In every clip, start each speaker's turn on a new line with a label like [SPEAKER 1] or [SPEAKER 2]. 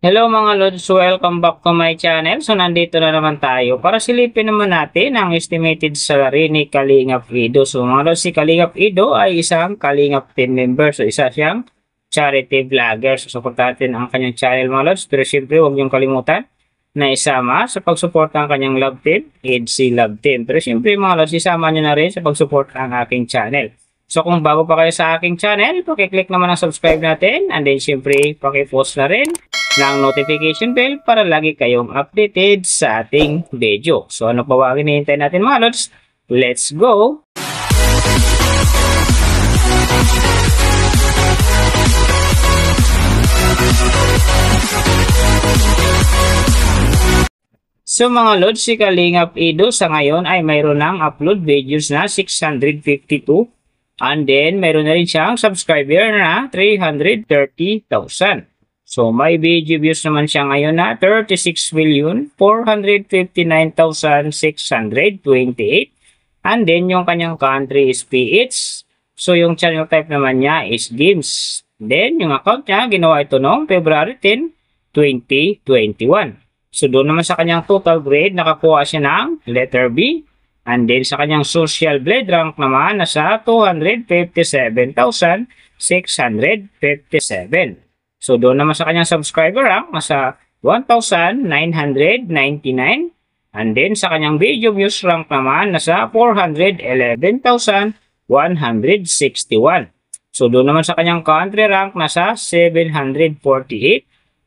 [SPEAKER 1] Hello mga Lods, welcome back to my channel. So nandito na naman tayo para silipin naman natin ang estimated salary ni Kalingap Ido. So mga Lods, si Kalingap Ido ay isang Kalingap team member. So isa siyang charity vlogger. So support natin ang kanyang channel mga Lods. Pero siyempre huwag niyong kalimutan na isama sa pagsuporta ang kanyang love team, EDC Love Team. Pero siyempre mga Lods, isama niyo na rin sa pagsuporta ang aking channel. So kung bago pa kayo sa aking channel, pakiclick naman ang subscribe natin and then siyempre pakipost na rin ng notification bell para lagi kayong updated sa ating video. So ano pa ba ang hinihintay natin mga Lods? Let's go! So mga Lods, si Kalingap Ido sa ngayon ay mayroon ng upload videos na 652 and then mayroon na rin siyang subscriber na 330,000. So, may video views naman siya ngayon na 36,459,628. And then, yung kanyang country is PH. So, yung channel type naman niya is games. Then, yung account niya, ginawa ito noong February 10, 2021. So, doon naman sa kanyang total grade, nakakuha siya ng letter B. And then, sa kanyang social blade rank naman, nasa 257,657. So, doon naman sa kanyang subscriber rank, nasa 1,999. And then, sa kanyang video views rank naman, nasa 411,161. So, doon naman sa kanyang country rank, nasa 748.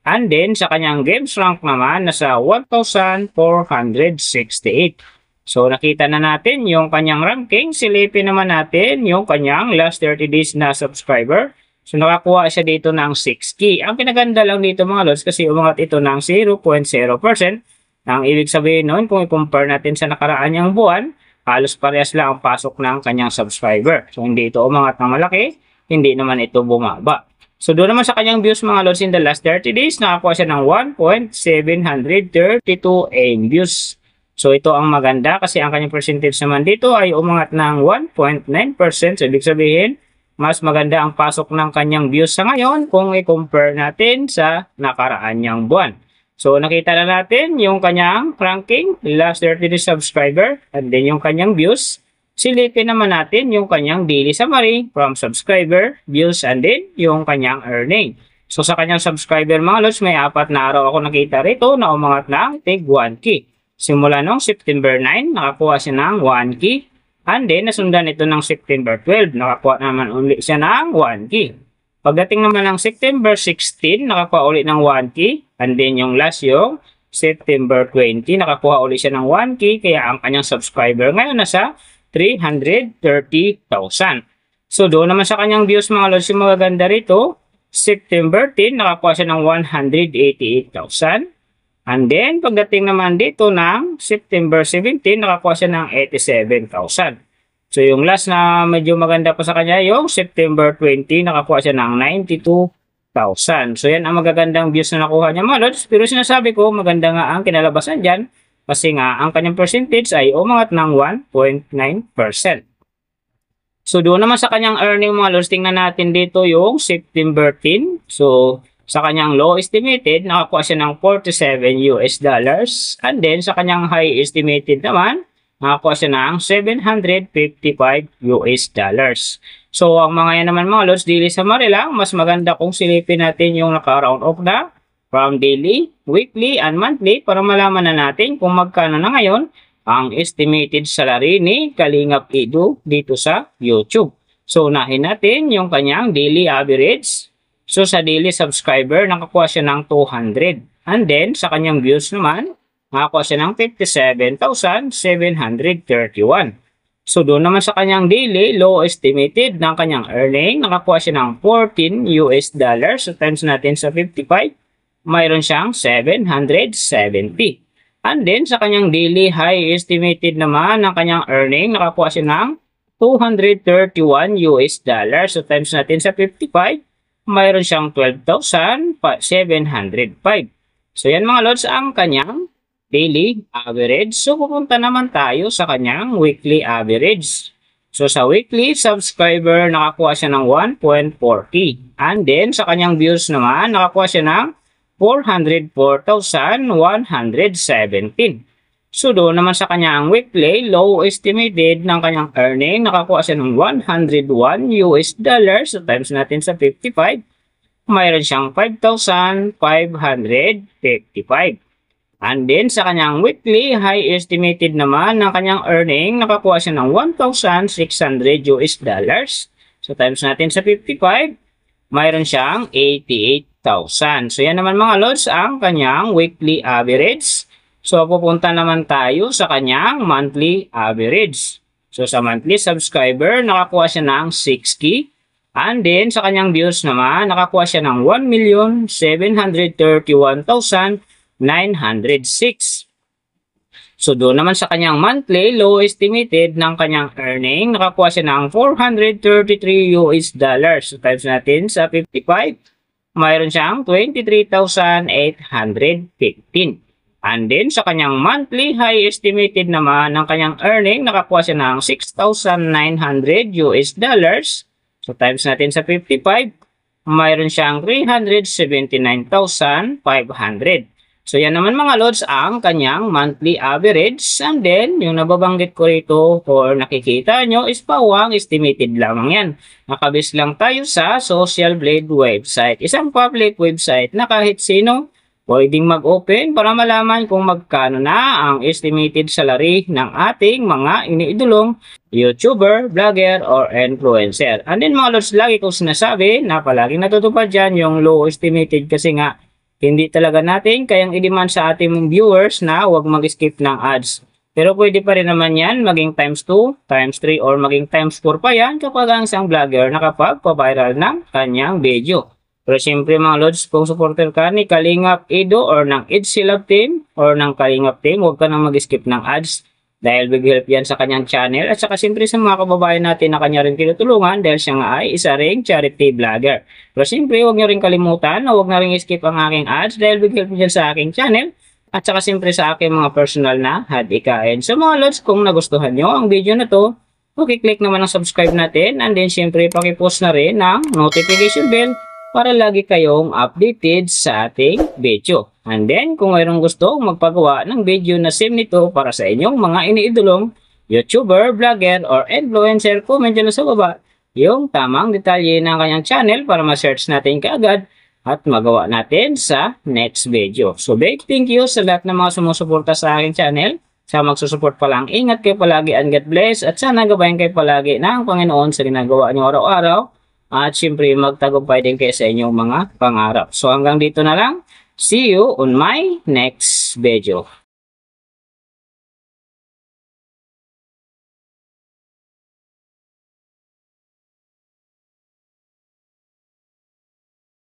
[SPEAKER 1] And then, sa kanyang games rank naman, nasa 1,468. So, nakita na natin yung kanyang ranking. Silipin naman natin yung kanyang last 30 days na subscriber. So, nakakuha siya dito ng 6K. Ang pinaganda lang dito mga Lods kasi umangat ito ng 0.0%. Ang ibig sabihin nun, kung i-compare natin sa nakaraan niyang buwan, halos parehas lang ang pasok ng kanyang subscriber. So, hindi ito umangat ng malaki, hindi naman ito bumaba. So, doon naman sa kanyang views mga Lods in the last 30 days, nakakuha siya ng 1.732 AM views. So, ito ang maganda kasi ang kanyang percentage naman dito ay umangat ng 1.9%. So, ibig sabihin, mas maganda ang pasok ng kanyang views sa ngayon kung i-compare natin sa nakaraan niyang buwan. So, nakita na natin yung kanyang ranking, last 30 days subscriber, and then yung kanyang views. Silipin naman natin yung kanyang daily summary from subscriber, views, and then yung kanyang earning. So, sa kanyang subscriber mga Lods, may 4 na araw ako nakita rito na umangat ng tig 1K. Simula noong September 9, nakakuha siya ng 1K. And then, nasundan ito ng September 12. Nakakuha naman ulit siya ng 1K. Pagdating naman ng September 16, nakakuha ulit ng 1K. And then, yung last yung September 20, nakakuha ulit siya ng 1K. Kaya ang kanyang subscriber ngayon nasa 330,000. So, doon naman sa kanyang views mga Lods, yung magaganda rito, September 10, nakakuha siya ng 188,000. And then, pagdating naman dito ng September 17, nakakuha siya ng 87,000. So, yung last na medyo maganda pa sa kanya, yung September 20, nakakuha siya ng 92,000. So, yan ang magagandang views na nakuha niya mga Lods. Pero sinasabi ko, maganda nga ang kinalabasan dyan kasi nga ang kanyang percentage ay umangat ng 1.9%. So, doon naman sa kanyang earning mga Lods, tingnan natin dito yung September 10. So, sa kanyang low estimated, nakakuha siya ng $47. And then, sa kanyang high estimated naman, nakakuha siya ng $755. So, ang mga yan naman mga Lods, daily summary lang, mas maganda kung silipin natin yung naka-round off na from daily, weekly, and monthly para malaman na natin kung magkano na ngayon ang estimated salary ni Kalingap Ido dito sa YouTube. So, unahin natin yung kanyang daily average. So, sa daily subscriber, nakakuha siya ng 200. And then, sa kanyang views naman, nakakuha siya ng 57,731. So, doon naman sa kanyang daily, low estimated ng kanyang earning, nakakuha siya ng $14. So, times natin sa 55, mayroon siyang 770. And then, sa kanyang daily high estimated naman ng kanyang earning, nakakuha siya ng $231. So, times natin sa 55, mayroon siyang 12,705. So, yan mga Lods ang kanyang daily average. So, pupunta naman tayo sa kanyang weekly average. So, sa weekly subscriber, nakakuha siya ng 1.40. And then, sa kanyang views naman, nakakuha siya ng 404,117. So doon naman sa kanyang weekly low estimated ng kanyang earning, nakakuha siya ng $101. So times natin sa 55, mayroon siyang 5,555. And then sa kanyang weekly high estimated naman ng kanyang earning, nakakuha siya ng $1,600. So times natin sa 55, mayroon siyang 88,000. So yan naman mga lods ang kanyang weekly average. So pupunta naman tayo sa kanyang monthly average. So sa monthly subscriber, nakakuha siya ng 6K. And then sa kanyang views naman, nakakuha siya ng 1,731,906. So doon naman sa kanyang monthly low estimated ng kanyang earning, nakakuha siya ng $433. So times natin sa 55, mayroon siyang 23,815. And then sa kanyang monthly high estimated naman ng kanyang earning, nakakuha siya ng $6,900. So times natin sa 55, mayroon siyang 379,500. So yan naman mga lods ang kanyang monthly average. And then yung nababanggit ko rito or nakikita nyo is pawang estimated lamang yan. Nakabase lang tayo sa Social Blade website. Isang public website na kahit sino pwedeng mag-open para malaman kung magkano na ang estimated salary ng ating mga iniidolong YouTuber, vlogger, or influencer. And then mga lods, lagi kong sinasabi na palaging natutupad dyan yung low estimated kasi nga hindi talaga natin kayang i-demand sa ating viewers na huwag mag-skip ng ads. Pero pwede pa rin naman yan maging times 2, times 3, or maging times 4 pa yan kapag ang isang vlogger nakapag-viral ng kanyang video. Pero siyempre mga lods, kung supporter ka ni Kalingap Edo or ng Edsilab Team or ng Kalingap Team, huwag ka nang mag-skip ng ads dahil big help yan sa kanyang channel. At saka siyempre sa mga kababayan natin na kanya rin tinutulungan dahil siya nga ay isa ring charity vlogger. Pero siyempre huwag nyo rin kalimutan na huwag na rin skip ang aking ads dahil big help yan sa aking channel. At saka siyempre sa aking mga personal na hadikain. So mga lods, kung nagustuhan nyo ang video na to, click naman ang subscribe natin. And then siyempre pakipost na rin ng notification bell para lagi kayong updated sa ating video. And then, kung mayroong gusto magpagawa ng video na same nito para sa inyong mga iniidolong YouTuber, vlogger, or influencer, comment nyo sa baba yung tamang detalye ng kanyang channel para ma-search natin kaagad at magawa natin sa next video. So, big thank you sa lahat ng mga sumusuporta sa aking channel. Sa magsusupport pa lang, ingat kayo palagi and God bless. At sana gabayan kayo palagi ng Panginoon sa ginagawa nyo araw-araw. At siyempre magtagumpay din kayo sa inyong mga pangarap. So hanggang dito na lang. See you on my next video.